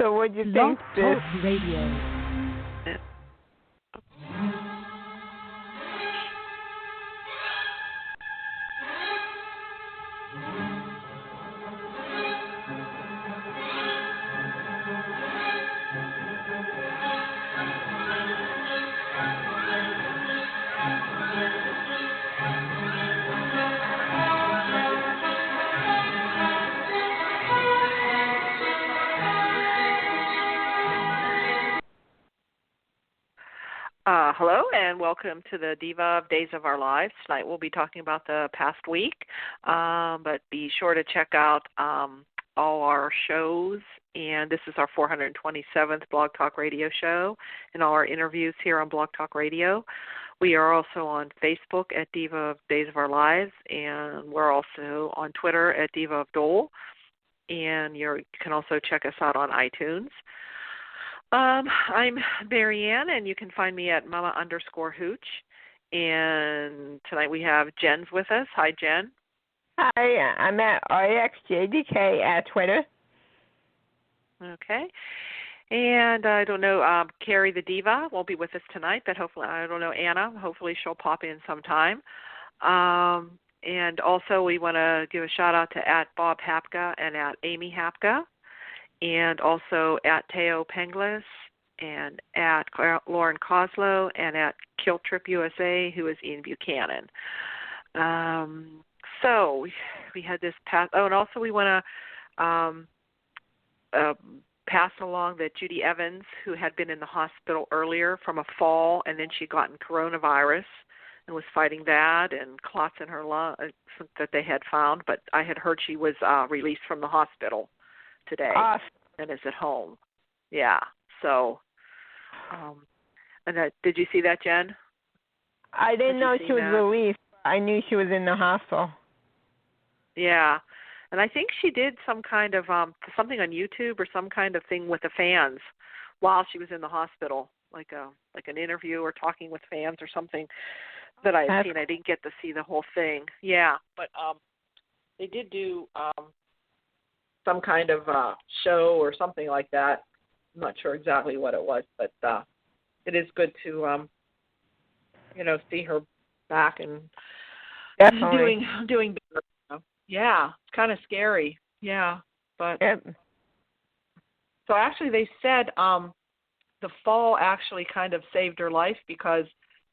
So what do you think? Blogtalk Radio. Hello and welcome to the Diva of Days of Our Lives. Tonight we'll be talking about the past week, but be sure to check out all our shows. And this is our 427th Blog Talk Radio show and all our interviews here on Blog Talk Radio. We are also on Facebook at Diva of Days of Our Lives, and we're also on Twitter at Diva of DOOL. And you can also check us out on iTunes. I'm Marianne, and you can find me at mama_hooch. And tonight we have Jen's with us. Hi, Jen. Hi, I'm at RXJDK at Twitter. Okay. And I don't know, Carrie the Diva won't be with us tonight, but hopefully, I don't know, Anna, hopefully she'll pop in sometime. And also we want to give a shout-out to at Bob Hapka and at Amy Hapka, and also at Teo Penglis, and at Lauren Coslow, and at Kill Trip USA, who is Ian Buchanan. So we had this pass. Oh, and also we want to pass along that Judi Evans, who had been in the hospital earlier from a fall, and then she gotten coronavirus and was fighting that, and clots in her lung that they had found. But I had heard she was released from the hospital today and is at home. Yeah. So, and did you see that, Jen? I didn't know she was released. I knew she was in the hospital. Yeah. And I think she did some kind of something on YouTube or some kind of thing with the fans while she was in the hospital, like an interview or talking with fans or something that I had seen. I didn't get to see the whole thing. Yeah, but they did do some kind of show or something like that. I'm not sure exactly what it was, but it is good to see her back and doing better. Yeah, it's kind of scary. Yeah, but so actually they said the fall actually kind of saved her life because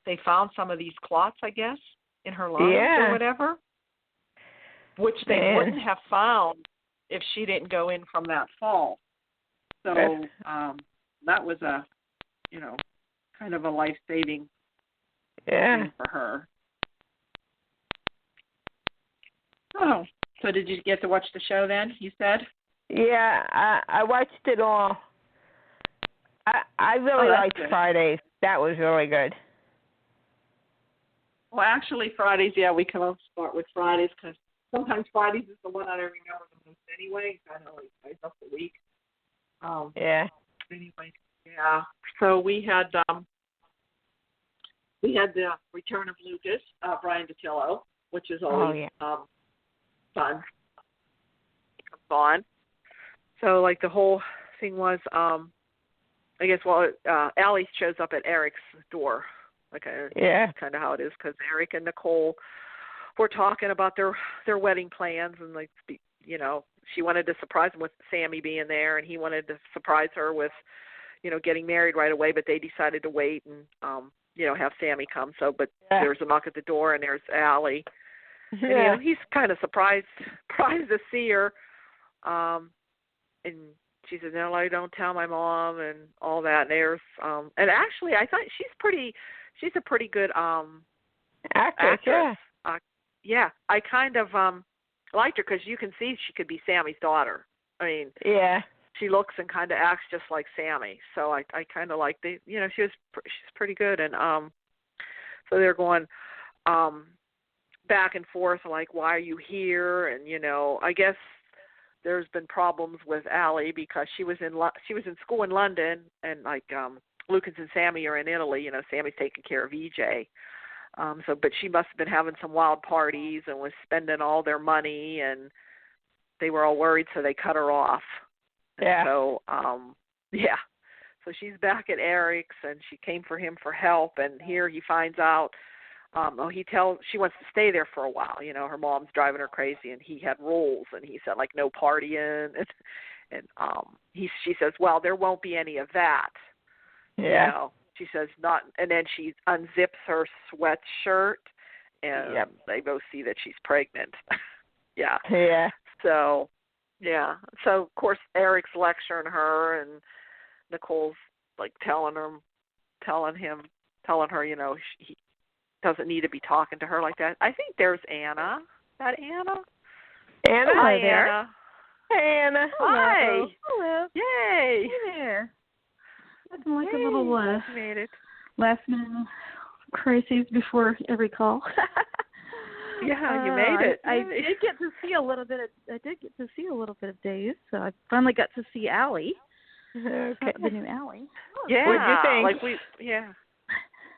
they found some of these clots, I guess, in her lungs or whatever, which they wouldn't have found if she didn't go in from that fall. So that was a, kind of a life-saving thing for her. Oh, so did you get to watch the show then, you said? Yeah, I watched it all. I really liked Fridays. That was really good. Well, actually, Fridays, we can start with Fridays because sometimes Fridays is the one I remember the most anyway. Kind of like ties up the week. Anyway, so we had the return of Lucas, Brian DiTillo, which is always fun. Comes on. So like the whole thing was, I guess, Allie shows up at Eric's door. Kind of how it is, because Eric and Nicole were talking about their wedding plans, and she wanted to surprise him with Sammy being there, and he wanted to surprise her with, getting married right away, but they decided to wait and, have Sammy come. So, but there's a knock at the door, and there's Allie. And, he's kind of surprised to see her, and she says, "No, I don't tell my mom," and all that. And there's, and actually, I thought she's a pretty good actress. I kind of liked her because you can see she could be Sammy's daughter. I mean, she looks and kind of acts just like Sammy. So I kind of like she's pretty good. And so they're going back and forth, like, why are you here? And I guess there's been problems with Allie because she was in school in London, and Lucas and Sammy are in Italy. Sammy's taking care of EJ. But she must have been having some wild parties and was spending all their money, and they were all worried, so they cut her off. Yeah. So, yeah. So she's back at Eric's, and she came for him for help. And here he finds out. She wants to stay there for a while. Her mom's driving her crazy, and he had rules, and he said like no partying, and she says, well, there won't be any of that. Yeah. She says not, and then she unzips her sweatshirt, and they both see that she's pregnant. Yeah. Yeah. So, yeah. So of course Eric's lecturing her, and Nicole's like telling her, he doesn't need to be talking to her like that. I think there's Anna. Is that Anna? Anna. Hi, there. Anna. Hey, Anna. Hi. Hello. Yay. Hey there. Nothing like Yay. a little Made it. last minute crises before every call. Yeah, you made it. I did get to see a little bit of Dave, so I finally got to see Allie. Okay. The new Allie. Yeah. What'd you think?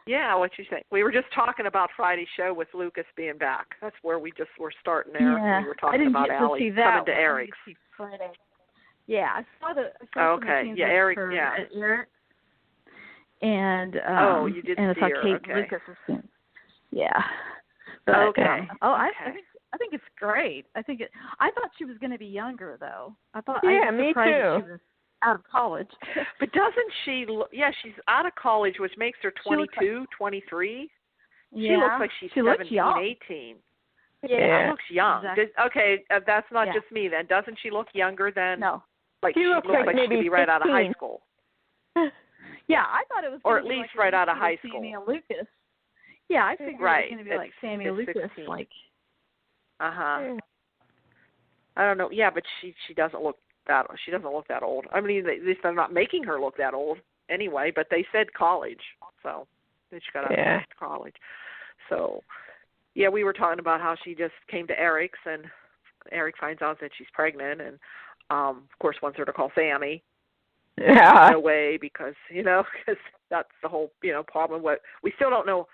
Yeah, what you think? We were just talking about Friday's show with Lucas being back. That's where we just were starting there. Yeah. We were talking about Allie coming to Eric's. Friday. Yeah, I saw Okay. some Yeah, Eric. at Yeah. Eric. And you did and see I saw her. Kate Okay. Lucas's scene. Yeah. But, Okay. I think it's great. I thought she was going to be younger though. Yeah, I was me surprised too. that she was out of college. But doesn't she? She's out of college, which makes her 22, 23. Yeah. She looks like she's she looks 17, young. 18. Yeah. She looks young. Exactly. That's not Yeah. just me then. Doesn't she look younger than? No. Like She she looks looks like like she maybe could be right out of high 15. school. Yeah, I thought it was Or gonna at be least like right out of high school. Sammy and Lucas. Yeah, I figured it was going to be like Sammy and Lucas. 16. Like. I don't know. Yeah, but she doesn't look that. She doesn't look that old. I mean, at least they're not making her look that old anyway. But they said college, so she got out of college. So, yeah, we were talking about how she just came to Eric's, and Eric finds out that she's pregnant, and of course wants her to call Sammy. Yeah. No way, because that's the whole problem. What we still don't know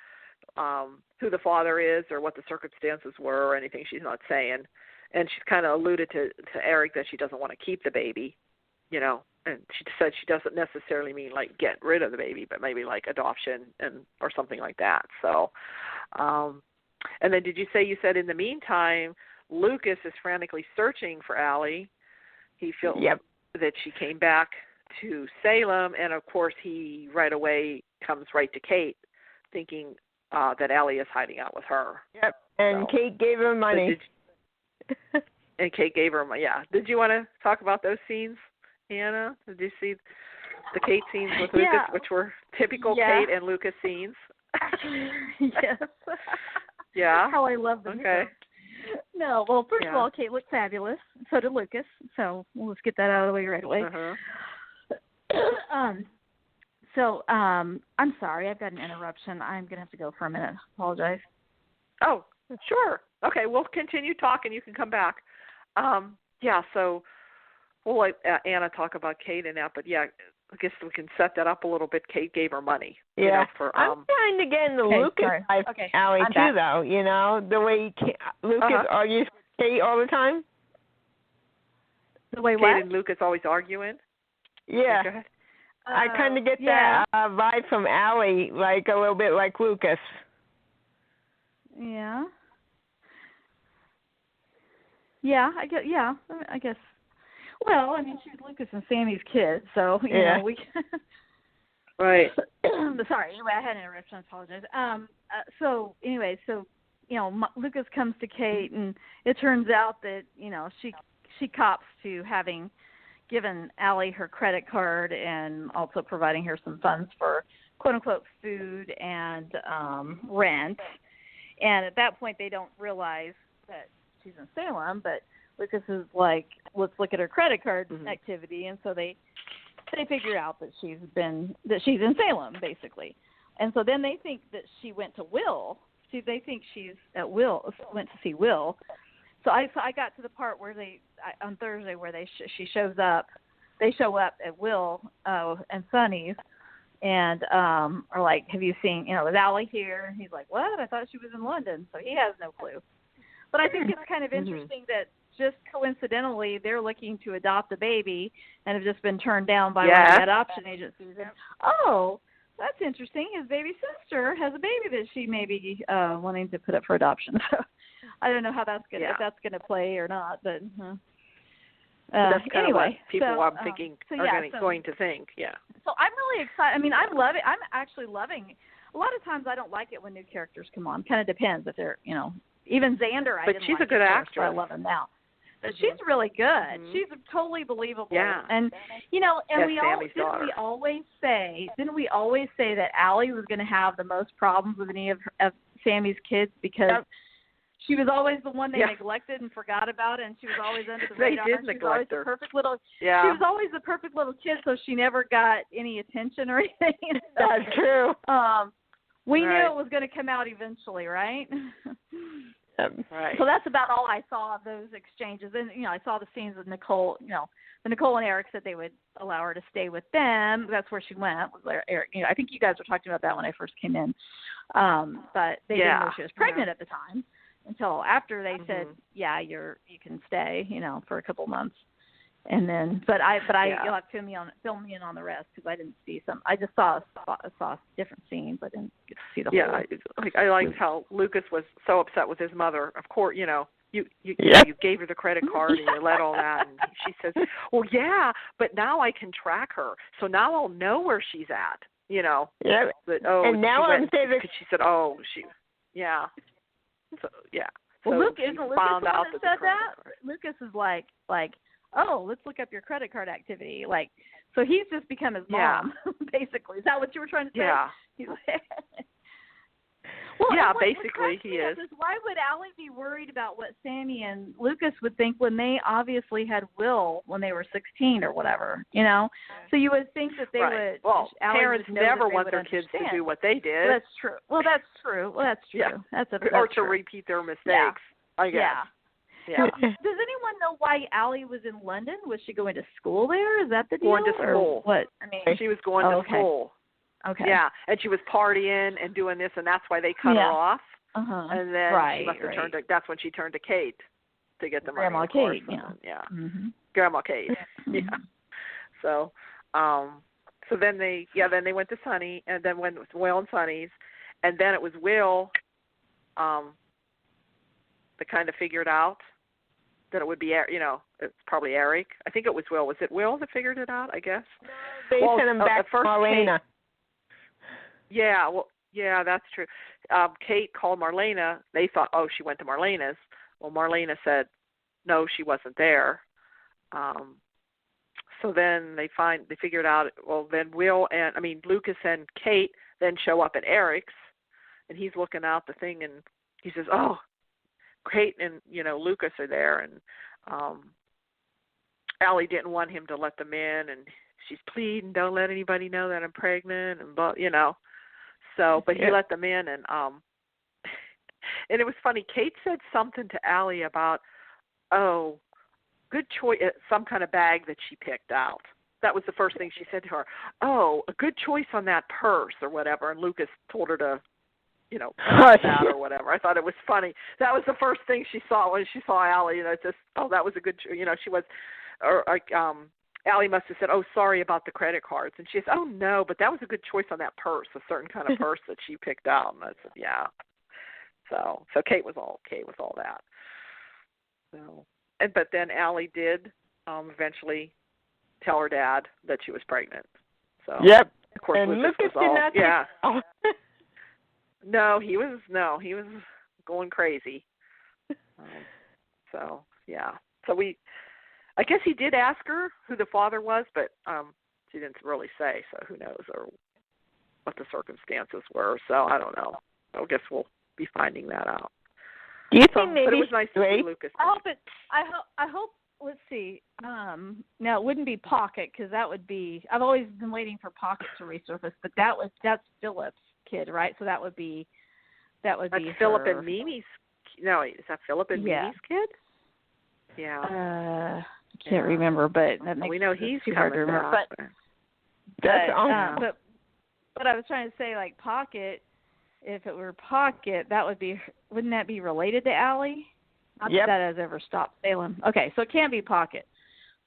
who the father is or what the circumstances were or anything. She's not saying, and she's kind of alluded to Eric that she doesn't want to keep the baby, and she said she doesn't necessarily mean like get rid of the baby, but maybe like adoption or something like that. So, and then you said in the meantime, Lucas is frantically searching for Allie. He feels that she came back to Salem, and of course he right away comes right to Kate, thinking that Allie is hiding out with her. Yep. And so, Kate gave her money. And Kate gave her money. Yeah. Did you want to talk about those scenes, Anna? Did you see the Kate scenes with Lucas, which were typical Kate and Lucas scenes? Yes. Yeah. How I love them. Okay. No, well, first of all, Kate looked fabulous. So did Lucas. So let's get that out of the way right away. Uh-huh. I'm sorry, I've got an interruption. I'm going to have to go for a minute. Apologize. Oh, sure. Okay, we'll continue talking. You can come back. So we'll let Anna talk about Kate and that, but I guess we can set that up a little bit. Kate gave her money. Yeah. I'm trying to get in the Lucas side of Allie too, though. The way Lucas argues with Kate all the time. The way Kate and Lucas always arguing? Yeah. Go ahead. I kind of get that vibe from Allie, like a little bit like Lucas. Yeah. Yeah, I guess. Well, I mean, she's Lucas and Sammy's kid, so you know we. Right. Sorry. Anyway, I had an interruption. I apologize. So Lucas comes to Kate, and it turns out that she cops to having given Allie her credit card and also providing her some funds for quote unquote food and rent. And at that point, they don't realize that she's in Salem, but Lucas is like, let's look at her credit card activity, and so they figure out that she's in Salem, basically. And so then they think that she went to Wil. They think she's at Wil, went to see Wil. So I got to the part where on Thursday where she shows up. They show up at Wil and Sonny's, and are like, have you seen, is Allie here? And he's like, what? I thought she was in London. So he has no clue. But I think it's kind of interesting that just coincidentally they're looking to adopt a baby and have just been turned down by one of the adoption agencies. And, oh, that's interesting. His baby sister has a baby that she may be wanting to put up for adoption. So I don't know how that's gonna if that's gonna play or not, but. That's kind anyway, of what people so, I'm thinking are going to think, So I'm really excited. I mean, I love it. I'm actually loving. A lot of times I don't like it when new characters come on. Kind of depends if they're, even Xander. But she's a good actress. I love him now. But she's really good. Mm-hmm. She's totally believable. Yeah. And and didn't we always say that Allie was going to have the most problems with any of Sammy's kids because. She was always the one they neglected and forgot about, and she was always under the radar. They did neglect her. She was always the perfect little kid, so she never got any attention or anything. That's true. We knew it was going to come out eventually, right? Right. So that's about all I saw of those exchanges. And, I saw the scenes with Nicole, the Nicole and Eric said they would allow her to stay with them. That's where she went. Eric, I think you guys were talking about that when I first came in. But they didn't know she was pregnant at the time. Until after they said, you can stay, for a couple months, and then, you'll have to fill me in on the rest because I didn't see some. I just saw different scenes. I didn't get to see the whole. Yeah, I liked how Lucas was so upset with his mother. Of course, you gave her the credit card and you let all that, and she says, well, yeah, but now I can track her, so now I'll know where she's at. Yeah. But, and now I'm saying that she said, So Well, so Lucas isn't Lucas found the out one that said that? Lucas is like, oh, let's look up your credit card activity. So he's just become his mom, basically. Is that what you were trying to say? Yeah. Well, basically he is. Why would Allie be worried about what Sammy and Lucas would think when they obviously had Wil when they were 16 or whatever, So you would think that they would. Well, Allie parents would know never that want their understand. kids to do what they did. Well, that's true. Yeah. That's or to true. repeat their mistakes, I guess. Yeah. Does anyone know why Allie was in London? Was she going to school there? Is that the deal? Going to school. Or what? I mean, she was going to school. Okay. Yeah, and she was partying and doing this, and that's why they cut her off. Uh-huh. And then she must have turned to. That's when she turned to Kate to get the money. Grandma Kate. Yeah. Mm-hmm. Grandma Kate. Mm-hmm. Yeah. So, then they went to Sonny, and then went with Wil and Sonny's, and then it was Wil, that kind of figured out that it would be, it's probably Eric. I think it was Wil. Was it Wil that figured it out? I guess. They sent him back to Marlena. Yeah, that's true. Kate called Marlena. They thought, she went to Marlena's. Well, Marlena said, no, she wasn't there. So then they figured out. Well, then Lucas and Kate then show up at Eric's, and he's looking out the thing, and he says, oh, Kate and Lucas are there, and Allie didn't want him to let them in, and she's pleading, don't let anybody know that I'm pregnant, and So, but he let them in, and it was funny. Kate said something to Allie about, good choice, some kind of bag that she picked out. That was the first thing she said to her. Oh, a good choice on that purse or whatever. And Lucas told her to, that or whatever. I thought it was funny. That was the first thing she saw when she saw Allie. Just, that was a good, she was, Allie must have said, sorry about the credit cards. And she said, no, but that was a good choice on that purse, a certain kind of purse that she picked out. And I said, yeah. So Kate was all okay with all that. So, but then Allie did eventually tell her dad that she was pregnant. So yep. Of course, and Lucas did not. Yeah. No, he was going crazy. So I guess he did ask her who the father was, but she didn't really say, so who knows, or what the circumstances were. So I don't know. I guess we'll be finding that out. Do you think maybe? But it was nice to see Lucas. I hope. Let's see. No, it wouldn't be Pocket because that would be. I've always been waiting for Pocket to resurface, but that's Philip's kid, right? So that would be. That's Philip and Mimi's. No, is that Philip and Mimi's kid? Yeah. I can't remember, but that makes we know he's too hard to remember. But I was trying to say, like Pocket. If it were Pocket, that would be. Wouldn't that be related to Allie? Not that that has ever stopped Salem. Okay, so it can be Pocket.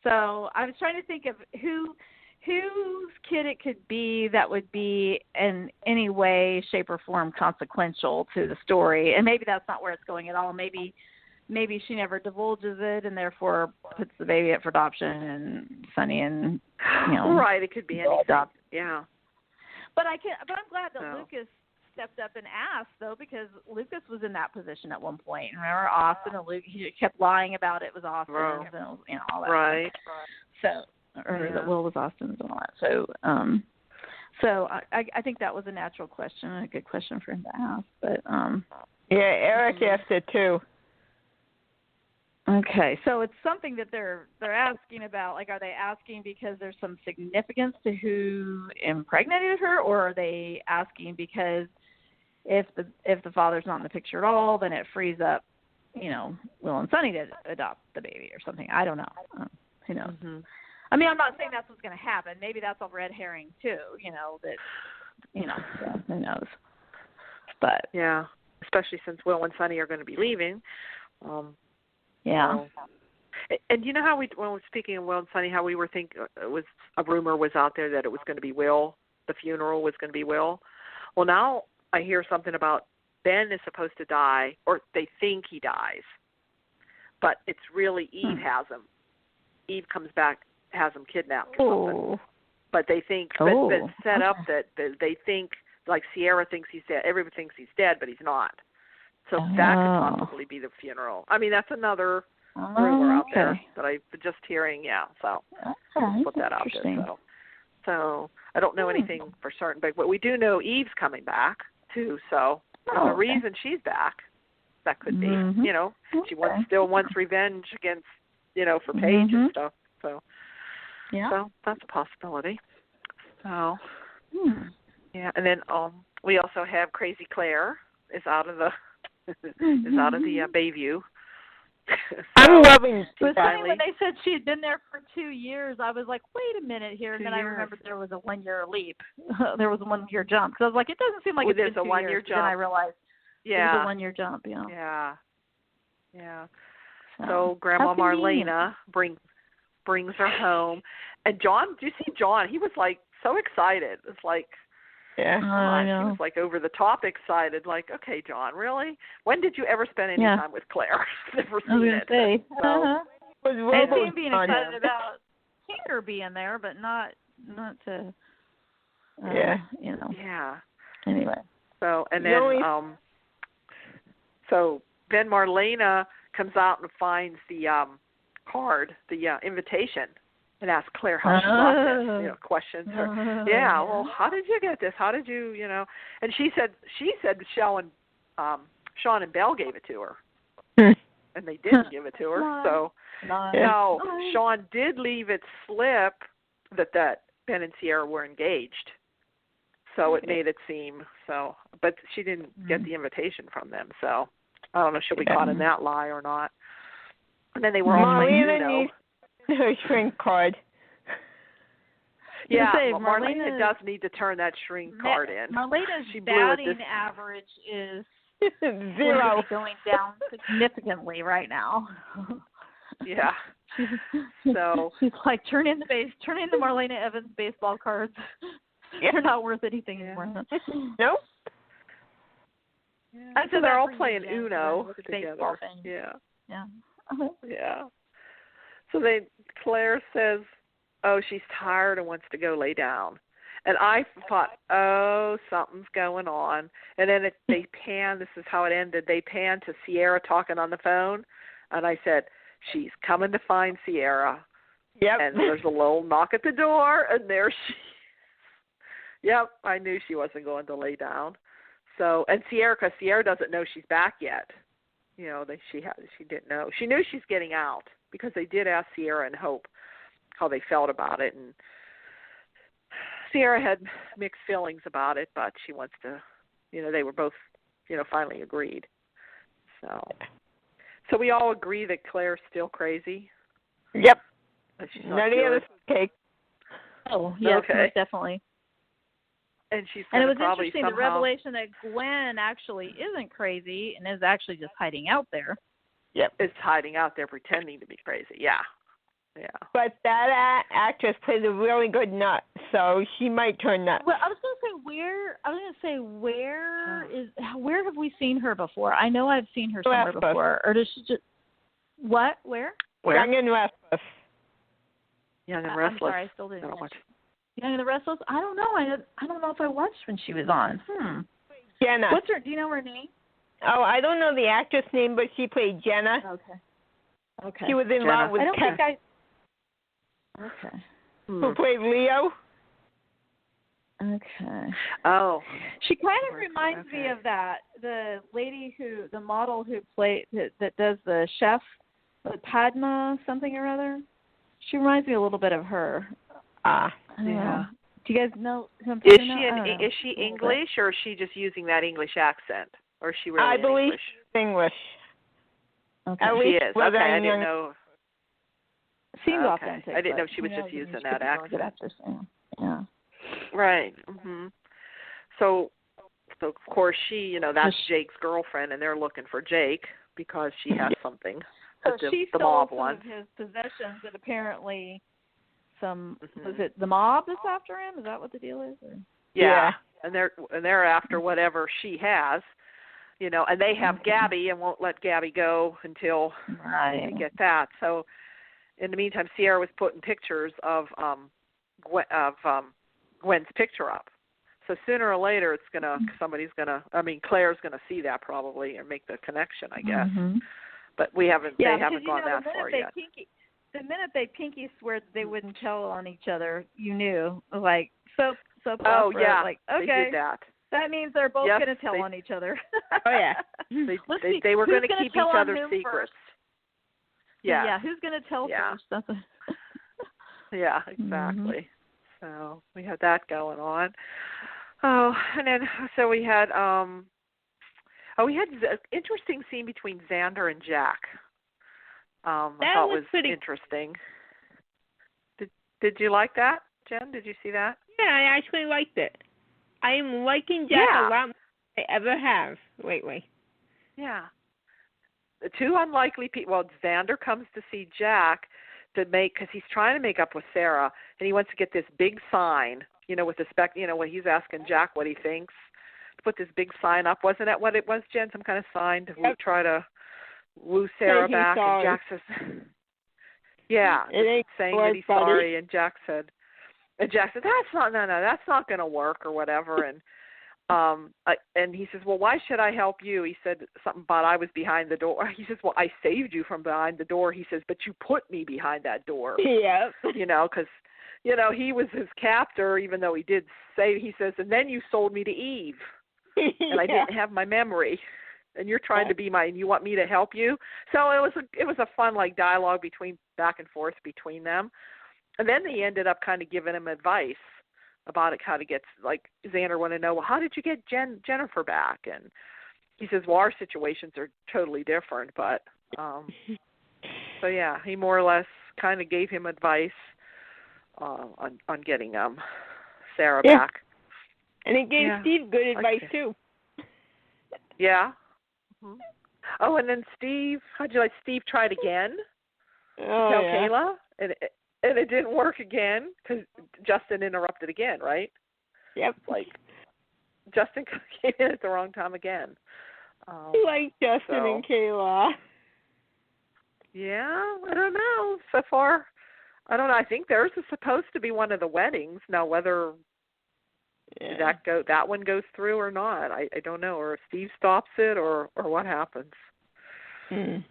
So I was trying to think of whose kid it could be that would be in any way, shape, or form consequential to the story. And maybe that's not where it's going at all. Maybe she never divulges it and therefore puts the baby up for adoption and Sonny and, Right, it could be anything. Yeah. But I'm glad that Lucas stepped up and asked, though, because Lucas was in that position at one point. Remember Austin and Luke? He kept lying about it was Austin and all that. Right. So, that Wil was Austin's and all that. So I think that was a natural question and a good question for him to ask. But Eric asked it too. Okay, so it's something that they're asking about. Like, are they asking because there's some significance to who impregnated her, or are they asking because if the father's not in the picture at all, then it frees up, Wil and Sonny to adopt the baby or something? I don't know. Who knows? Mm-hmm. I mean, I'm not saying that's what's going to happen. Maybe that's a red herring too. Who knows? But yeah, especially since Wil and Sonny are going to be leaving. Yeah. And you know how when we were speaking of Wil and Sonny, how we were thinking it was a rumor was out there that it was going to be Wil, the funeral was going to be Wil. Well, now I hear something about Ben is supposed to die, or they think he dies, but it's really Eve has him. Eve comes back, has him kidnapped or something. But they think, but it's set up that they think, like Ciera thinks he's dead. Everybody thinks he's dead, but he's not. So that could possibly be the funeral. I mean, that's another rumor out there that I've been just hearing. Yeah, so put that out there. So I don't know anything for certain, but we do know Eve's coming back too. So there's a reason she's back. That could be, she still wants revenge against, for Paige and stuff. So so that's a possibility. So yeah, and then we also have Crazy Claire is out of the. Bayview. I'm loving it. It was funny when they said she had been there for 2 years. I was like, wait a minute here. And then I remembered there was a 1 year leap. There was a 1 year jump. Because I was like, it doesn't seem like it's been 2 years. There's a 1 year jump. Then I realized it was a 1 year jump. Yeah. So Grandma Marlena brings her home. And John, do you see John? He was like so excited. It's like, I know. He was like over the top excited, like, okay, John, really? When did you ever spend any time with Claire? Never seen it. Say. So, and seemed being excited about Tinker being there, but not to, Yeah. Anyway. So, and then, so then Marlena comes out and finds the card, the invitation. And ask Claire how she got this, questions her. Well, how did you get this? How did you, And she said Sean and Belle gave it to her, and they didn't give it to her. So no, Sean did leave it slip that Ben and Ciera were engaged. So it made it seem so, but she didn't get the invitation from them. So I don't know, she'll be caught in that lie or not. And then they were all playing her shrink card. Yeah, Marlena does need to turn that shrink card in. Marlena's batting average is 0, going down significantly right now. Yeah. So she's like, turn in the Marlena Evans baseball cards. They're not worth anything anymore. Nope. Yeah. So they're all playing Uno together. Yeah. Yeah. So Claire says, she's tired and wants to go lay down. And I thought, something's going on. And then they pan, this is how it ended, they pan to Ciera talking on the phone. And I said, she's coming to find Ciera. Yep. And there's a little knock at the door, and there she is. Yep, I knew she wasn't going to lay down. So, and Ciera, because Ciera doesn't know she's back yet. She didn't know. She knew she's getting out, because they did ask Ciera and Hope how they felt about it, and Ciera had mixed feelings about it, but she wants to, they were both, finally agreed. So we all agree that Claire's still crazy. Yep. None of this cake. Oh, yes, most definitely. And she's it was interesting, the revelation that Gwen actually isn't crazy and is actually just hiding out there. is hiding out there pretending to be crazy. Yeah. Yeah. But that actress plays a really good nut, so she might turn nuts. Well, I was going to say where have we seen her before? I know I've seen her somewhere before. Or does she just what? Where? Young and Restless. Young and Restless. I'm sorry, I still didn't watch. Young and the Restless? I don't know. I don't know if I watched when she was on. Jenna. What's her? Do you know her name? Oh, I don't know the actress name, but she played Jenna. Okay. She was in love with Kevin. Okay. Who played Leo? Okay. Oh. She kind of reminds me of the lady the model who that does the chef, Padma something or other. She reminds me a little bit of her. Yeah. Do you guys know who I'm Is talking about? Is she English, or is she just using that English accent? Or is she really I believe English? Okay. She is. Okay, I didn't know. Seems authentic. I didn't know she was just using that accent. Yeah. Right. So of course she, that's Jake's girlfriend, and they're looking for Jake because she has something. So she the stole mob some wants. of his possessions, and apparently was it the mob that's after him? Is that what the deal is? Or? Yeah. And they're after whatever she has. And they have Gabi and won't let Gabi go until they get that. So in the meantime, Ciera was putting pictures of Gwen's picture up. So sooner or later, Claire's gonna see that probably and make the connection, I guess. But they haven't gone that far yet. The minute they pinky swear that they wouldn't tell on each other, you knew, like soap opera. Like, okay, they did that. That means they're both going to tell on each other. Oh yeah, they were going to keep each other's secrets. Yeah. Yeah, who's going to tell first? Yeah, exactly. So we had that going on. Oh, and then so we had an interesting scene between Xander and Jack. I thought was interesting. Did you like that, Jen? Did you see that? Yeah, I actually liked it. I am liking Jack a lot more than I ever have lately. Yeah. The two unlikely people. Well, Xander comes to see Jack because he's trying to make up with Ciera, and he wants to get this big sign, with the when he's asking Jack what he thinks, to put this big sign up. Wasn't that what it was, Jen? Some kind of sign to try to woo Ciera back, and Jack says, saying that he's sorry, and Jack said, that's not going to work or whatever, and he says, well, why should I help you? He said something about I was behind the door. He says, well, I saved you from behind the door. He says, but you put me behind that door. Yeah. Because, he was his captor, even though he did say, he says, and then you sold me to Eve, and I didn't have my memory. And you're trying to be and you want me to help you? So it was a fun dialogue back and forth between them. And then they ended up kind of giving him advice about how to get, Xander wanted to know, well, how did you get Jennifer back? And he says, well, our situations are totally different, but so yeah, he more or less kind of gave him advice on getting Ciera back. And he gave Steve good advice too. Yeah. Oh, and then how'd you like Steve tried again to tell Kayla, and it didn't work again because Justin interrupted again, right? Yep. Justin came in at the wrong time again. Justin and Kayla. Yeah, I don't know. So far, I don't know. I think theirs is supposed to be one of the weddings. Now, whether that one goes through or not, I don't know. Or if Steve stops it, or what happens. I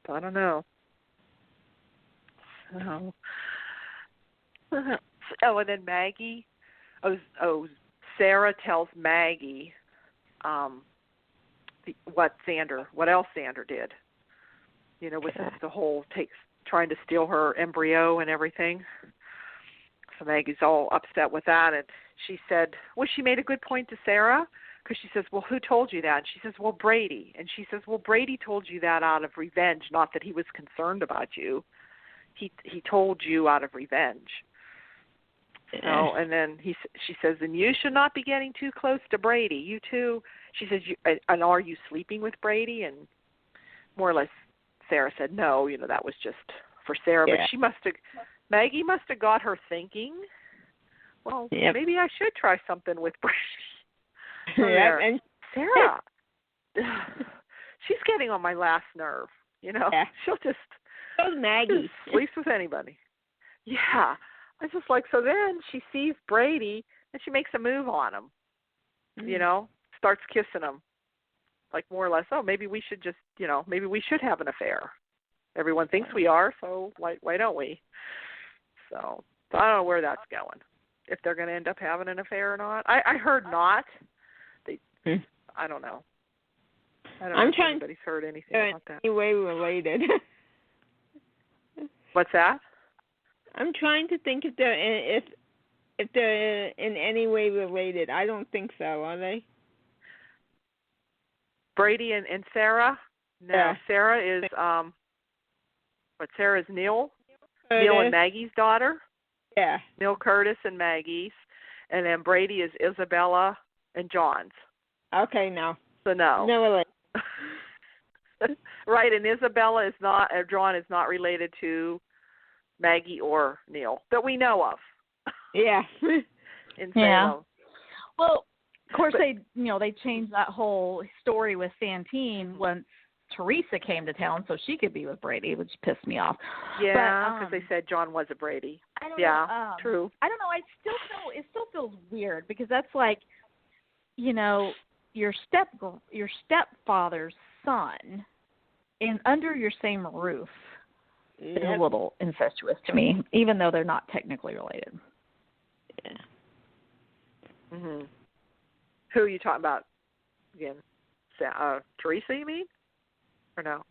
don't know. So, and then Maggie. Ciera tells Maggie what else Xander did. With the whole trying to steal her embryo and everything. So Maggie's all upset with that, and she said, well, she made a good point to Ciera, because she says, well, who told you that? And she says, well, Brady. And she says, well, Brady told you that out of revenge, not that he was concerned about you. He told you out of revenge. So, and then she says, and you should not be getting too close to Brady. You too. She says, and are you sleeping with Brady? And more or less, Ciera said, no, that was just for Ciera. Yeah. But Maggie must have got her thinking, well, maybe I should try something with Brady. Yeah, and Ciera, she's getting on my last nerve, Yeah. She'll just... So Maggie. Just sleeps with anybody. Yeah. I just like, so then she sees Brady and she makes a move on him, starts kissing him. Like more or less, maybe we should just, maybe we should have an affair. Everyone thinks we are, so why don't we? So I don't know where that's going. If they're going to end up having an affair or not. I heard not. I don't know. I don't know if anybody's heard anything about that. Anyway related. What's that? I'm trying to think if they're in any way related. I don't think so, are they? Brady and Ciera? No, yeah. Ciera is Ciera is Neil and Maggie's daughter. Yeah. Neil Curtis and Maggie's, and then Brady is Isabella and John's. Okay, no. So no. No relation. Right, and Isabella is not, or John is not related to Maggie or Neil that we know of. Yeah. In Salem. Yeah. Well, of course, they changed that whole story with Santine once Teresa came to town, so she could be with Brady, which pissed me off. Yeah, because they said John was a Brady. I don't know. True. I don't know. It still feels weird because that's like, your stepfather's son, and under your same roof. Is a little incestuous to me, even though they're not technically related. Yeah. Mhm. Who are you talking about again? Teresa, you mean? Or no?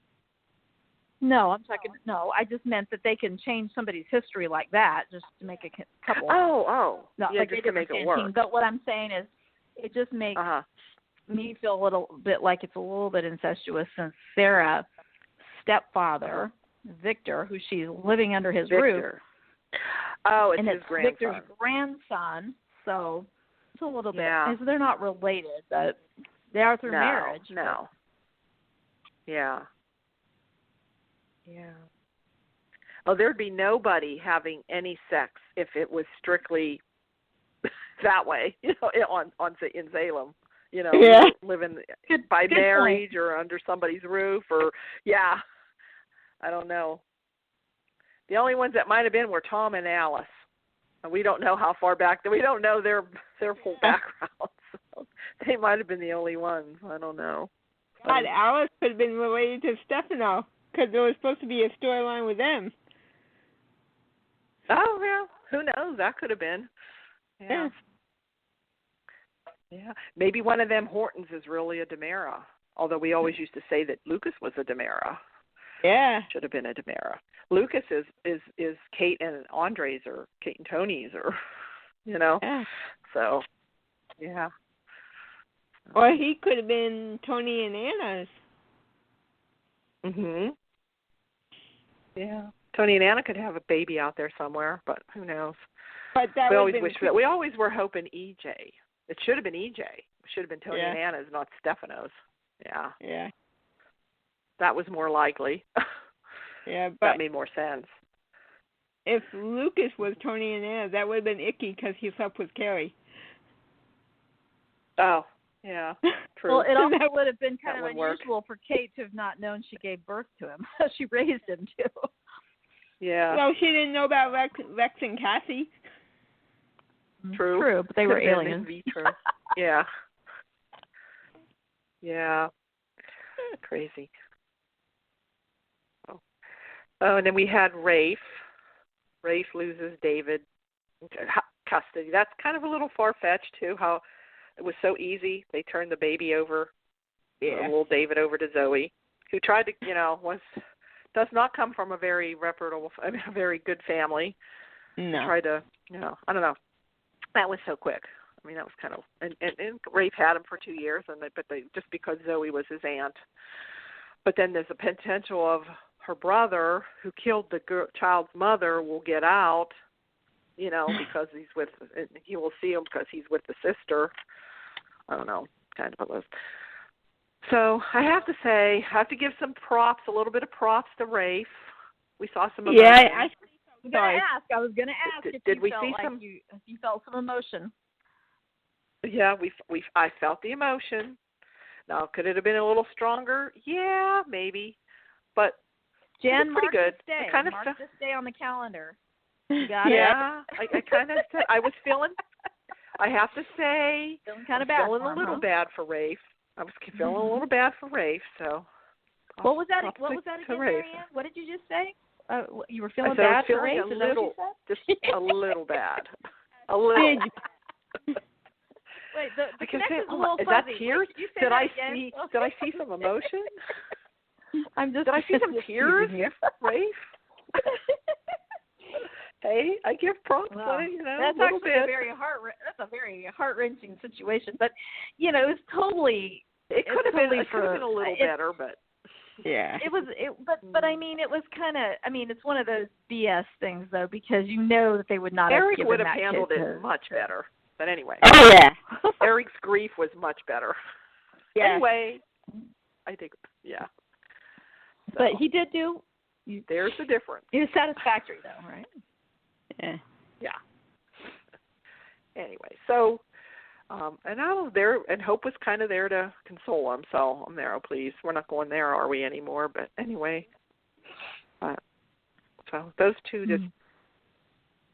No, I'm talking. No, I just meant that they can change somebody's history like that just to make a couple. Oh. No, yeah, like just they to make it team. work. But what I'm saying is, it just makes me feel a little bit like it's a little bit incestuous since Ciera's stepfather. Victor, who she's living under his roof. Oh, it's and his grandson. Victor's grandson, so it's a little bit. So they're not related, but they are through marriage. No. Yeah. Yeah. Oh, there'd be nobody having any sex if it was strictly that way, in Salem. Living by marriage or under somebody's roof or I don't know. The only ones that might have been were Tom and Alice. And we don't know how far back. We don't know their full background. So they might have been the only ones. I don't know. God, Alice could have been related to Stefano because there was supposed to be a storyline with them. Oh, yeah. Who knows? That could have been. Yeah. Yeah. Maybe one of them Hortons is really a DiMera. Although we always used to say that Lucas was a DiMera. Yeah. Should have been a DiMera. Lucas is Kate and Andre's or Kate and Tony's or, Yeah. So, yeah. Or he could have been Tony and Anna's. Mhm. Yeah. Tony and Anna could have a baby out there somewhere, but who knows? But that we always wish that. We always were hoping EJ. It should have been EJ. It should have been Tony and Anna's, not Stefano's. Yeah. Yeah. That was more likely. Yeah, but that made more sense. If Lucas was Tony and Anna, that would have been icky because he slept with Carrie. Oh, yeah, true. Well, it also would have been kind of unusual for Kate to have not known she gave birth to him. She raised him, too. Yeah. Well, she didn't know about Rex and Cassie. True, but they were aliens. Yeah. Yeah. Crazy. Oh, and then we had Rafe. Rafe loses David custody. That's kind of a little far-fetched, too, how it was so easy. They turned the baby over, little David over to Zoe, who tried to, does not come from a very a very good family. No. Tried to, I don't know. That was so quick. I mean, that was kind of, and Rafe had him for 2 years, but just because Zoe was his aunt. But then there's a potential of her brother, who killed the child's mother, will get out, because he will see him because he's with the sister. I don't know, kind of a list. So I have to say, I have to give some props, a little bit of props to Rafe. We saw some emotion. emotion. Yeah, I was going to ask did we see like if you felt some emotion. Yeah, I felt the emotion. Now, could it have been a little stronger? Yeah, maybe. But Jen, pretty good. This day. Mark this day on the calendar. You got it? I kind of said, I was feeling, I have to say, feeling kind of bad. Feeling a little bad for Rafe. I was feeling a little bad for Rafe, so. What was that again, Marianne? What did you just say? You were feeling bad for Rafe? Is that what you said? Just a little bad. A little. Wait, the connection's a little fuzzy. Is that tears? Did I see some emotion? Did I see some tears, Rafe? Hey, I give props. Well, that's actually a very heart-wrenching situation. But it was totally. It could have been a little better, but. Yeah. But I mean, it was kind of. I mean, it's one of those BS things though, because that they would not. Eric have would have that handled it much better. But anyway. Oh yeah. Eric's grief was much better. Yeah. Anyway, I think So, but he did do. There's the difference. It was satisfactory though, right? Yeah. Yeah. Anyway, so. And I was there, and Hope was kind of there to console him. So I'm there. Oh, please, we're not going there, are we anymore? But anyway, so those two just,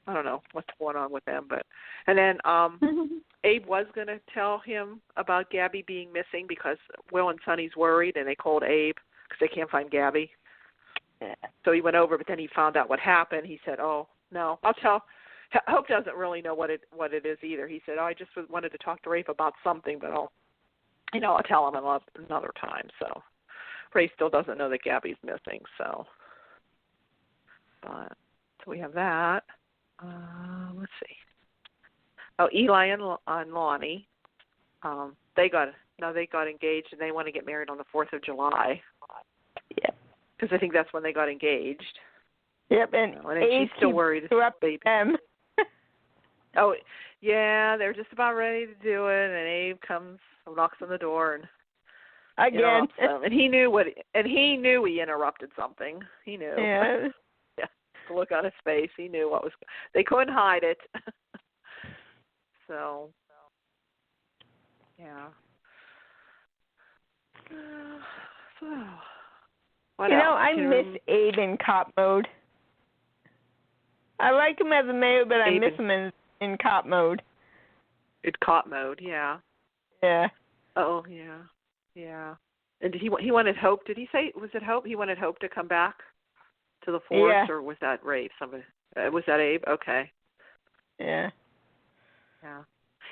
I don't know what's going on with them. But and then Abe was going to tell him about Gabi being missing because Wil and Sonny's worried, and they called Abe because they can't find Gabi. Yeah. So he went over, but then he found out what happened. He said, "Oh no, I'll tell." Hope doesn't really know what it is either. He said, I just wanted to talk to Rafe about something, but I'll tell him another time. So Rafe still doesn't know that Gabi's missing. So we have that. Let's see. Oh, Eli and Lani. They got engaged, and they want to get married on the 4th of July. Yeah. Because I think that's when they got engaged. Yep, and she's still worried. Baby. Oh, yeah, they're just about ready to do it, and Abe comes, knocks on the door, and again, and he knew he interrupted something. He knew. Yeah. Yeah. The look on his face, he knew what was. They couldn't hide it. So, yeah. What else? I miss Abe in cop mode. I like him as a mayor, but I miss him in cop mode. In cop mode, yeah. Yeah. Oh, yeah. Yeah. And did he wanted Hope, did he say, was it Hope? He wanted Hope to come back to the force, or was that Rafe? Somebody, was that Abe? Okay. Yeah. Yeah.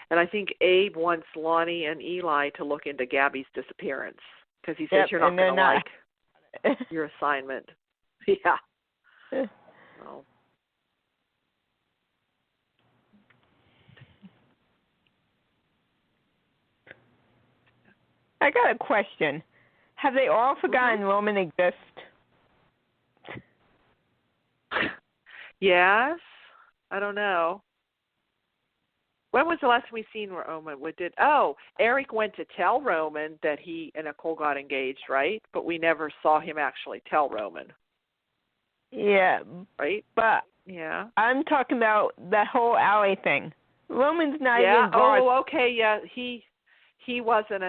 And I think Abe wants Lani and Eli to look into Gabi's disappearance, because he says you're not going to like your assignment. Yeah. So. I got a question. Have they all forgotten Roman exists? Yes. I don't know. When was the last time we seen Roman? Eric went to tell Roman that he and Nicole got engaged, right? But we never saw him actually tell Roman. Yeah. Right? But yeah. I'm talking about that whole Allie thing. Roman's not even involved. Oh, okay, yeah. He wasn't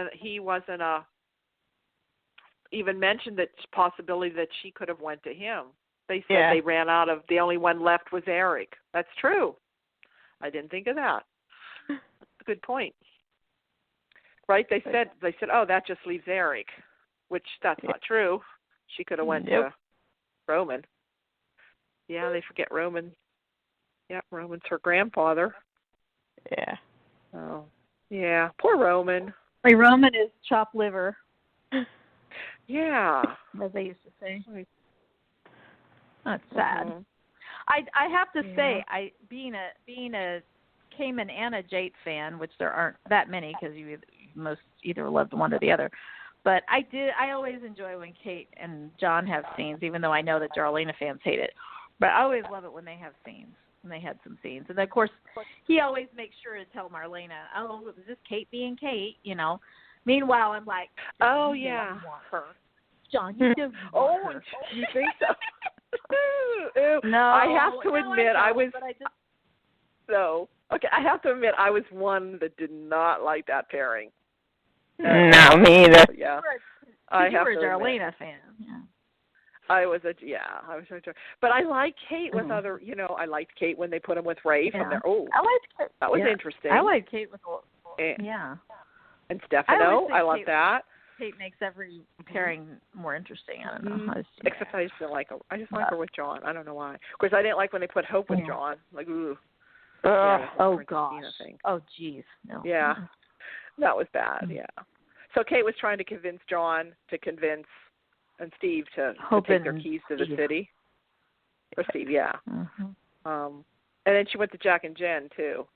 even mentioned that possibility that she could have went to him. They said they ran out of, the only one left was Eric. That's true. I didn't think of that. That's a good point. Right? They said, oh, that just leaves Eric, which that's not true. She could have went to Roman. Yeah, they forget Roman. Yeah, Roman's her grandfather. Yeah. Oh. Yeah, poor Roman. Like Roman is chopped liver. Yeah. As they used to say. That's sad. Mm-hmm. I have to say, being a Cayman and a Jate fan, which there aren't that many because you most either love the one or the other, but I always enjoy when Kate and John have scenes, even though I know that Marlena fans hate it. But I always love it when they have scenes. And they had some scenes. And, of course, he always makes sure to tell Marlena, oh, is this Kate being Kate, Meanwhile, I'm like, oh you yeah, don't want her. John, you don't want her. You think so? No, I have to admit, I was. But I just... So okay, I have to admit, I was one that did not like that pairing. No, me either. Yeah, you were a Marlena fan. Yeah. I was but I like Kate with other. I liked Kate when they put him with Rafe. Yeah. And I liked Kate. That was interesting. I like Kate with. And, yeah. And Stefano, I love that. Kate makes every pairing more interesting. I don't know. Except I just don't like her. I just like her with John. I don't know why. Of course, I didn't like when they put Hope with John. Like, ooh. Oh gosh. Oh geez. No. Yeah. That was bad. Yeah. So Kate was trying to convince John to convince and Steve to take their keys to the city. Or Steve, yeah. And then she went to Jack and Jen too.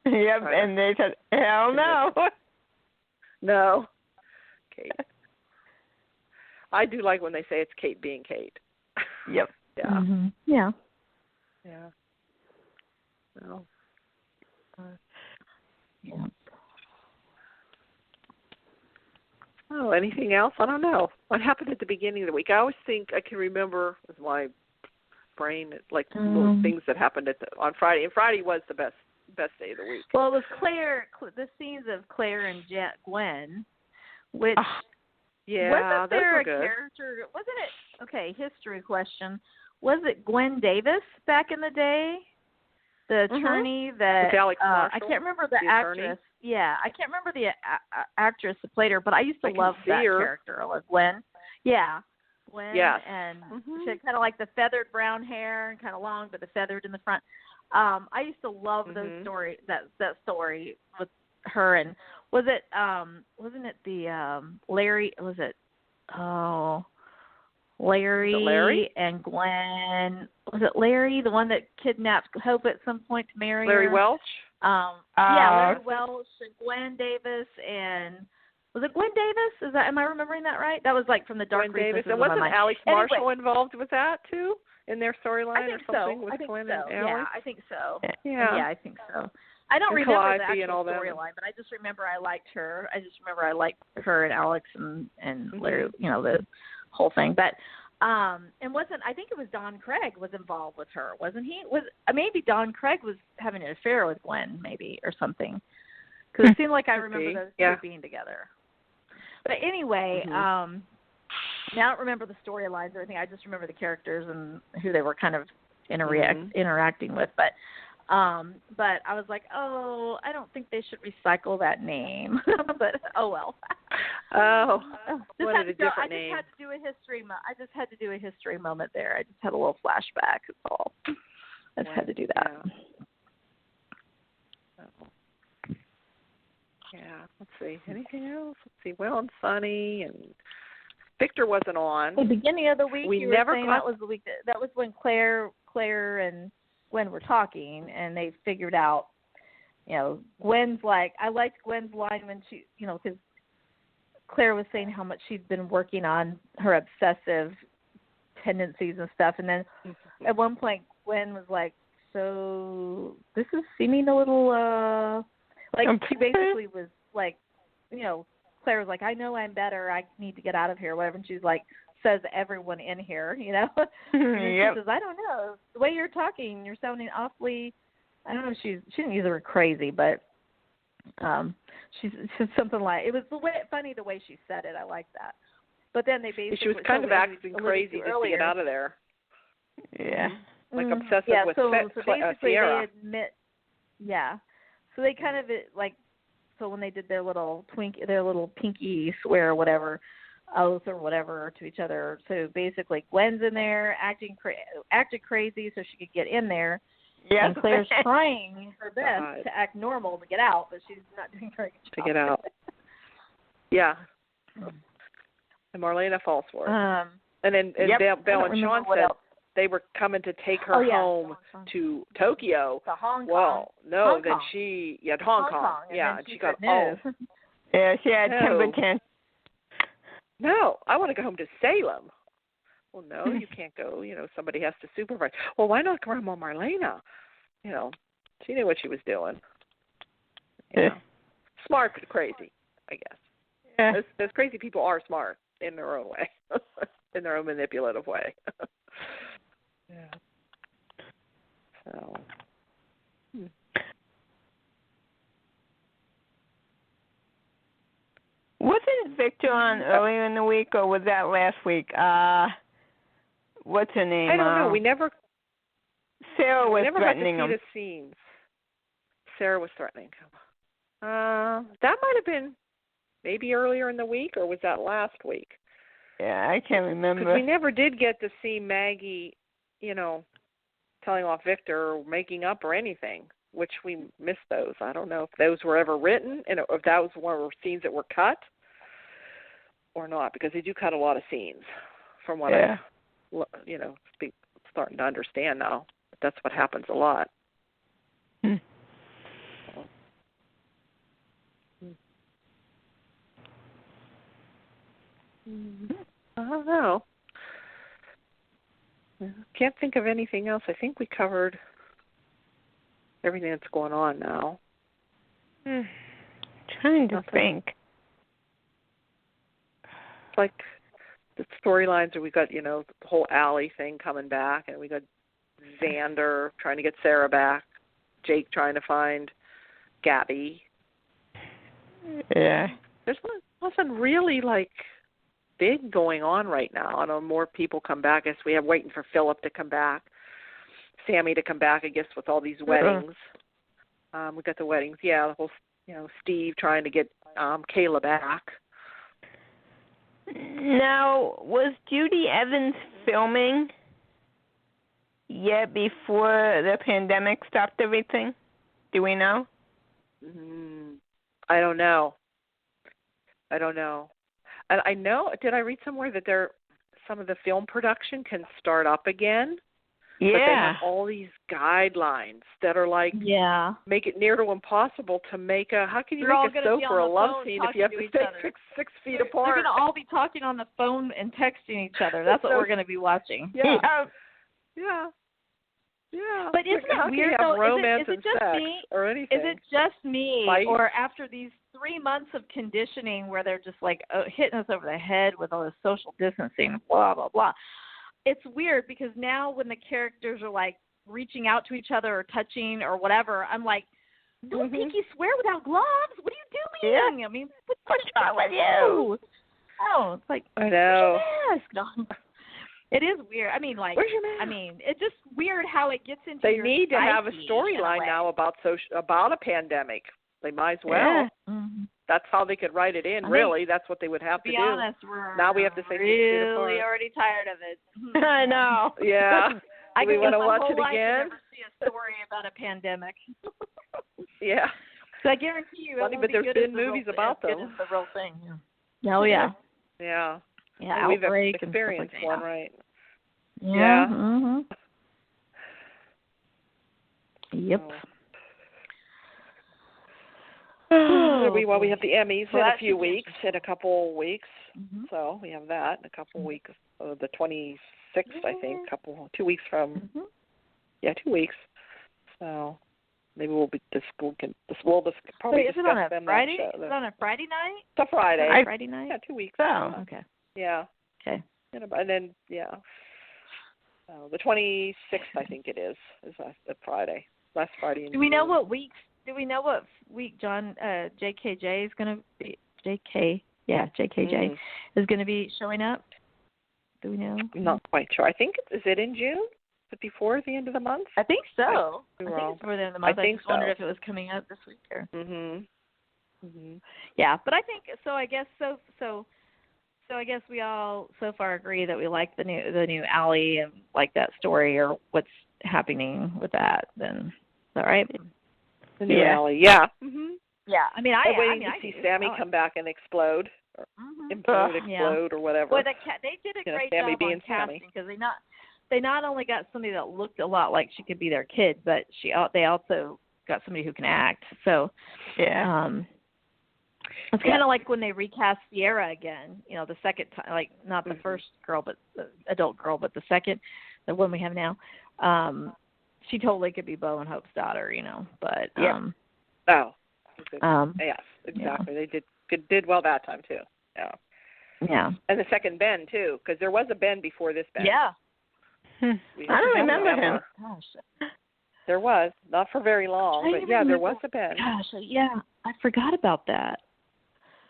Yep, and they said, hell no. No. Kate. I do like when they say it's Kate being Kate. Yep. Yeah. Yeah. Yeah. Well. Yeah. Oh, anything else? I don't know. What happened at the beginning of the week? I always think I can remember with my brain, like little things that happened on Friday. And Friday was the best day of the week. Well, it was Claire. The scenes of Claire and Gwen, which wasn't there a character? Wasn't it? Okay, history question. Was it Gwen Davis back in the day? The attorney that I can't remember the actress. Yeah, I can't remember the actress that played her, but I used to love that character. I love Gwen. Yeah, Gwen. Yes. And she had kind of like the feathered brown hair and kind of long, but the feathered in the front. I used to love those story that story with her. And was it wasn't it the Larry? Was it Larry and Gwen? Was it Larry, the one that kidnapped Hope at some point to marry Larry her? Welch? Larry Welch and Gwen Davis, and was it Gwen Davis? Am I remembering that right? That was like from the Dark Recesses and wasn't Alex Marshall anyway, involved with that too in their storyline or something with Gwen and Alex? Yeah, I think so. Yeah, I think so. I don't remember the actual storyline, but I just remember I liked her. I just remember I liked her and Alex and Larry, the whole thing. But and I think it was Don Craig was involved with her, wasn't he? Maybe Don Craig was having an affair with Gwen, maybe, or something. Because it seemed like I remember those two being together. But anyway, I don't remember the storylines or anything. I just remember the characters and who they were kind of interacting with. But I was like, I don't think they should recycle that name. But oh well. What a different name. I just had to do a history moment there. I just had a little flashback. That's all. I just had to do that. Yeah. Let's see. Anything else? Let's see. Wil and Sonny and Victor wasn't on. The beginning of the week. That was the week. That was when Claire and Gwen were talking, and they figured out. Gwen's like, I liked Gwen's line when she, because Claire was saying how much she'd been working on her obsessive tendencies and stuff, and then at one point Gwen was like, so this is seeming a little she basically was like, Claire was like, I know I'm better, I need to get out of here, whatever, and she's like, says everyone in here, and she says, I don't know, the way you're talking, you're sounding awfully, I don't know if she didn't use the word crazy, but she said something like, it was funny the way she said it, I like that. But then they basically, she was kind of acting crazy just to get out of there. Yeah. Like obsessive with so basically Ciera. they admit, so they kind of so when they did their little pinky swear or whatever, oath or whatever to each other, so basically Gwen's in there acting crazy so she could get in there, and Claire's trying her best to act normal to get out, but she's not doing very good job. To get out. Yeah. And Marlena falls for it. And then Belle and Sean said they were coming to take her home to Tokyo. To Hong Kong. Well, no, Hong then Kong. she Hong Kong. Yeah, and she got Yeah, she had temper tantrums. No, I want to go home to Salem. Well, no, you can't go. Somebody has to supervise. Well, why not Grandma Marlena? She knew what she was doing. Smart but crazy, I guess. Yeah. Those crazy people are smart in their own way, in their own manipulative way. Yeah. So. Wasn't Victor on earlier in the week, or was that last week? What's her name? I don't know. We never. Ciera was threatening got to see him. the scenes. Ciera was threatening him. That might have been maybe earlier in the week, or was that last week? Yeah, I can't remember. Because we never did get to see Maggie, telling off Victor or making up or anything, which we missed those. I don't know if those were ever written and if that was one of the scenes that were cut or not, because they do cut a lot of scenes from what I'm, starting to understand now. That's what happens a lot. Hmm. I don't know. Can't think of anything else. I think we covered everything that's going on now. Trying to think. It's like the storylines where we got, the whole Allie thing coming back, and we got Xander trying to get Ciera back, Jake trying to find Gabi. Yeah. There's nothing really big going on right now. I know more people come back. I guess we have waiting for Philip to come back, Sammy to come back, I guess, with all these weddings. We got the weddings. Yeah, the whole, Steve trying to get Kayla back. Now, was Judi Evans filming yet before the pandemic stopped everything? Do we know? I don't know. And I know, did I read somewhere that some of the film production can start up again? Yeah. But they have all these guidelines that are make it near to impossible to make how can you make a soap or a love scene if you have to stay 6 feet apart? They're going to all be talking on the phone and texting each other. That's what we're going to be watching. Yeah. But isn't it weird, though? Is it just me? Or anything? Is it just me? Fight? Or after these 3 months of conditioning where they're just hitting us over the head with all this social distancing, blah, blah, blah. It's weird because now when the characters are reaching out to each other or touching or whatever, I'm like, don't pinky swear without gloves. What are you doing? Yeah. I mean, what's wrong with you? Oh, it's like, I know. where's your mask? It is weird. I mean, where's your mask? I mean, it's just weird how it gets into They your need to have a psyche storyline now about a pandemic. They might as well. Yeah. Mm-hmm. That's how they could write it in, really. That's what they would have to be do. honest, we're now we have to say really already tired of it. I know. Yeah. I we want to watch it I again. never see a story about a pandemic. Yeah. So I guarantee you, funny, but there's been movies about them. It's the real thing. Yeah. Oh yeah. Yeah. Yeah. We've Outbreak experienced and stuff like one, right? Yeah. Mhm. Yep. We have the Emmys in a few weeks, in a couple weeks. Mm-hmm. So we have that in a couple weeks. The 26th, I think. 2 weeks from. Mm-hmm. Yeah, 2 weeks. So maybe we'll probably Wait, discuss is it on a them Friday? that show. Is it on a Friday night? It's a Friday. Friday night? Yeah, 2 weeks. Oh. Okay. Yeah. Okay. And then the 26th, I think it is a Friday. Last Friday. Do we know what week John JKJ is going to be? JKJ is going to be showing up? Do we know? I'm not quite sure. I think is it in June? Is it before the end of the month? I think so. I think it's before the end of the month. I just wondered if it was coming up this week or. Yeah, but I think so. I guess so. So I guess we all so far agree that we like the new Allie and like that story or what's happening with that. Then is that right? The new Allie, yeah. Yeah, I mean, I'm waiting to see Sammy come back and explode, or explode, or whatever. Well, they did a great Sammy job being on casting because they not only got somebody that looked a lot like she could be their kid, but they also got somebody who can act. So it's kind of like when they recast Ciera again. The second time, like not the first girl, but the adult girl, but the second, the one we have now. She totally could be Bo and Hope's daughter, But yes, exactly. They did did well that time too. Yeah. Yeah. And the second Ben too, because there was a Ben before this Ben. Yeah. I don't remember him. Gosh. There was, not for very long, but yeah, there was a Ben. Gosh, yeah, I forgot about that.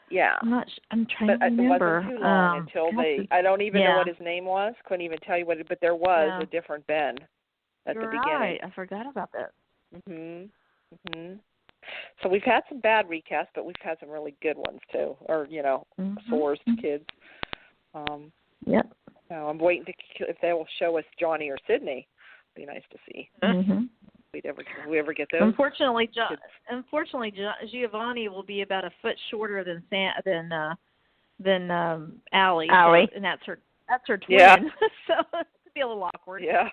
Yeah. I'm trying to remember. It wasn't too long until I don't even know what his name was. Couldn't even tell you but there was a different Ben at the beginning. Right. I forgot about that. So we've had some bad recasts, but we've had some really good ones too, or Soars kids. Yep. So I'm waiting if they will show us Johnny or Sydney. It'd be nice to see. If we ever get those. Unfortunately, Giovanni will be about a foot shorter than Allie. Allie. And that's her twin. Yeah. So it'd be a little awkward. Yeah.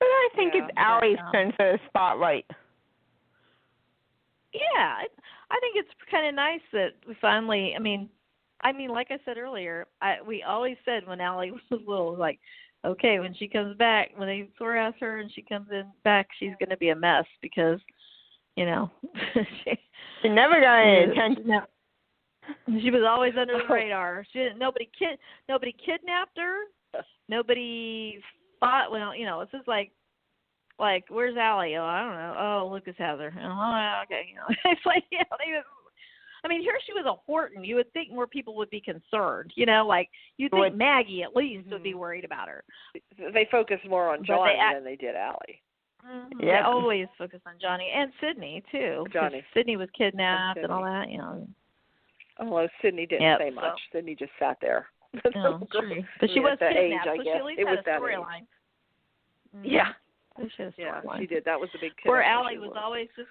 But I think it's Allie's turn for the spotlight. Yeah, I think it's kind of nice that we finally. I mean, like I said earlier, we always said when Allie was little, like, okay, when she comes back, when they sore ass her and she comes back, she's going to be a mess because, she never got any attention. No. She was always under the radar. Nobody kidnapped her. Nobody fought. Well, it's just like, where's Allie? Oh, I don't know. Oh, Lucas has her. Oh, okay. It's like, here she was a Horton. You would think more people would be concerned. You'd think Maggie at least would be worried about her. They focused more on Johnny than they did Allie. They always focus on Johnny and Sydney too. Johnny. Sydney was kidnapped and all that. Oh, well, Sydney didn't say much. Sydney just sat there. No, true. But she was kidnapped, so she at least had a storyline. Yeah. She did. That was the big kid. Where Allie was always just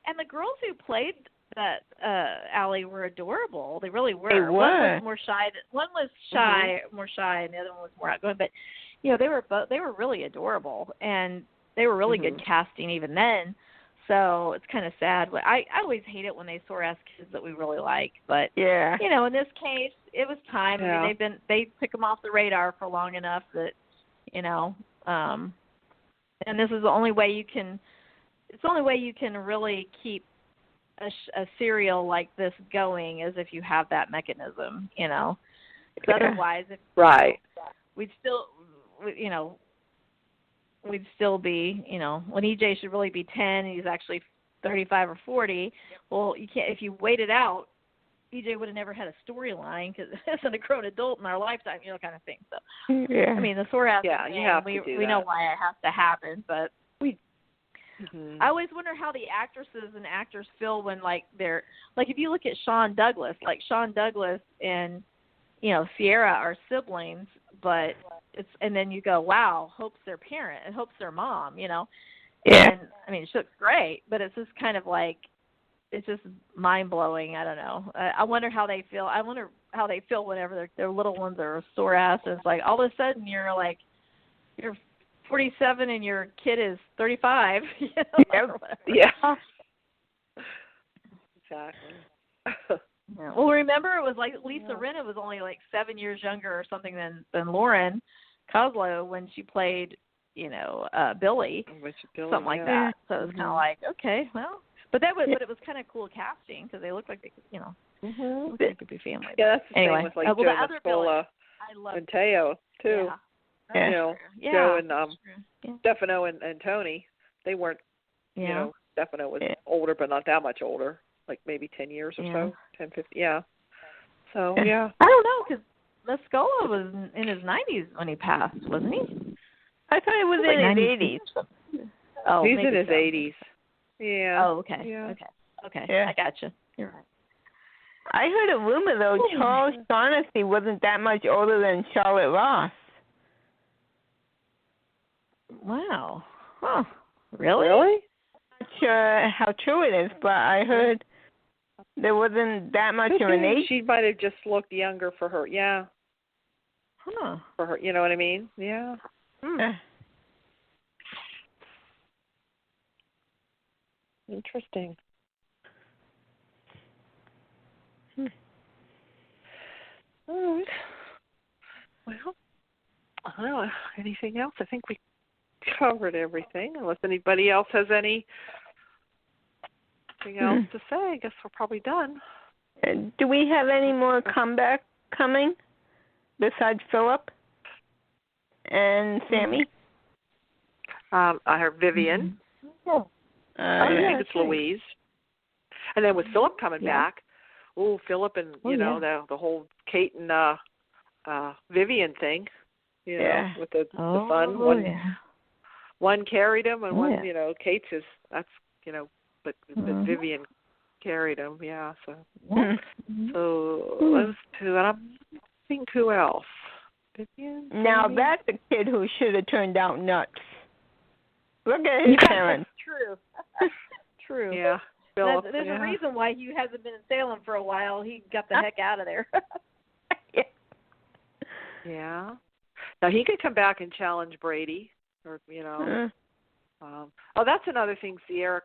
and the girls who played that Allie were adorable. They really were. They were. One was more shy. More shy, and the other one was more outgoing. But they were really adorable, and they were really good casting even then. So it's kind of sad. I always hate it when they sore ass kids that we really like. But in this case, it was time. Yeah. I mean, they took them off the radar for long enough that and this is the only way you can. It's the only way you can really keep a serial like this going is if you have that mechanism, Otherwise, we'd still be, when EJ should really be 10, he's actually 35 or 40. Well, you can't. If you wait it out, EJ would have never had a storyline because as a grown adult in our lifetime, kind of thing. So, the sore ass. Yeah, you have to do that. We know why it has to happen, but I always wonder how the actresses and actors feel when, they're if you look at Sean Douglas, and Ciera are siblings, but and then you go, wow, Hope's their parent and Hope's their mom, Yeah. And she looks great, but it's just kind of it's just mind blowing. I don't know. I wonder how they feel. I wonder how they feel whenever their little ones are sore ass. It's all of a sudden you're 47 and your kid is 35. Yeah. Exactly. Well, remember it was Lisa Rinna was only 7 years younger or something than Lauren Koslow when she played, Billy, something like that. So it was kind of okay, well, but it was kind of cool casting because they looked like they could, looked like they could be family. Yeah, that's the anyway, same with Joe Mascola and Teo too. Joe and Stefano and Tony, they weren't, Stefano was older, but not that much older, maybe 10 years or so, 10, 15, So, I don't know, because Mascola was in his 90s when he passed, wasn't he? I thought he was in his 80s. Oh, he's in his 80s. Yeah. Oh, okay. Yeah. Okay. Yeah. I gotcha. You're right. I heard a rumor, though, Charles Shaughnessy wasn't that much older than Charlotte Ross. Wow. Huh. Really? I'm not sure how true it is, but I heard there wasn't that much of an age. She might have just looked younger for her. Yeah. Huh. For her, you know what I mean? Yeah. Interesting. All right. Well, I don't know. Anything else? I think we covered everything. Unless anybody else has anything else to say, I guess we're probably done. Do we have any more comeback coming besides Philip and Sammy? I heard Vivian. I think it's Louise. And then with Philip coming back, Philip and the whole Kate and Vivian thing, you know, with the fun. One carried him, and one, Kate's is but Vivian carried him, So those two, and I'm thinking who else? Vivian. Now that's a kid who should have turned out nuts. Look at his parents. True. Yeah. There's a reason why he hasn't been in Salem for a while. He got the heck out of there. Yeah. Now he could come back and challenge Brady, or that's another thing. Ciera,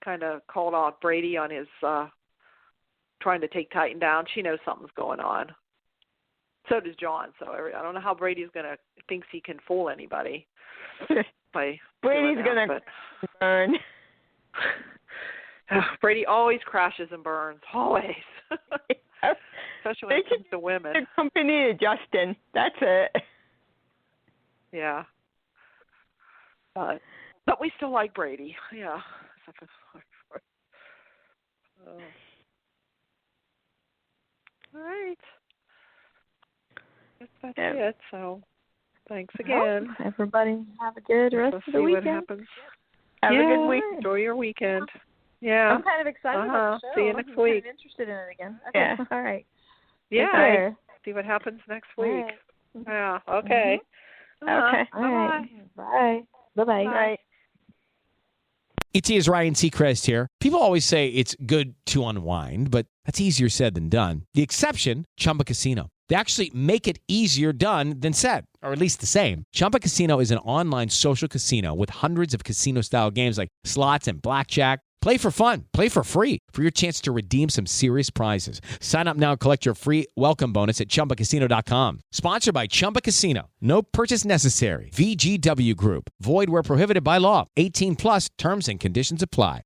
kind of called out Brady on his trying to take Titan down. She knows something's going on. So does John. So I don't know how Brady's thinks he can fool anybody. Brady's gonna burn. Brady always crashes and burns. Always. Especially when it comes to women. Company to Justin. That's it. Yeah. But we still like Brady. Yeah. All right. Guess that's it. So thanks again. Everybody have a good rest of the weekend. See what happens. Have a good week. Enjoy your weekend. Yeah. I'm kind of excited about the show. See you next week. I'm interested in it again. Okay. Yeah. All right. Yeah. See what happens next week. Right. Yeah. Okay. Okay. All right. Bye. Bye-bye. Bye. ET is Ryan Seacrest here. People always say it's good to unwind, but that's easier said than done. The exception, Chumba Casino. They actually make it easier done than said, or at least the same. Chumba Casino is an online social casino with hundreds of casino-style games like slots and blackjack. Play for fun. Play for free for your chance to redeem some serious prizes. Sign up now and collect your free welcome bonus at ChumbaCasino.com. Sponsored by Chumba Casino. No purchase necessary. VGW Group. Void where prohibited by law. 18 plus terms and conditions apply.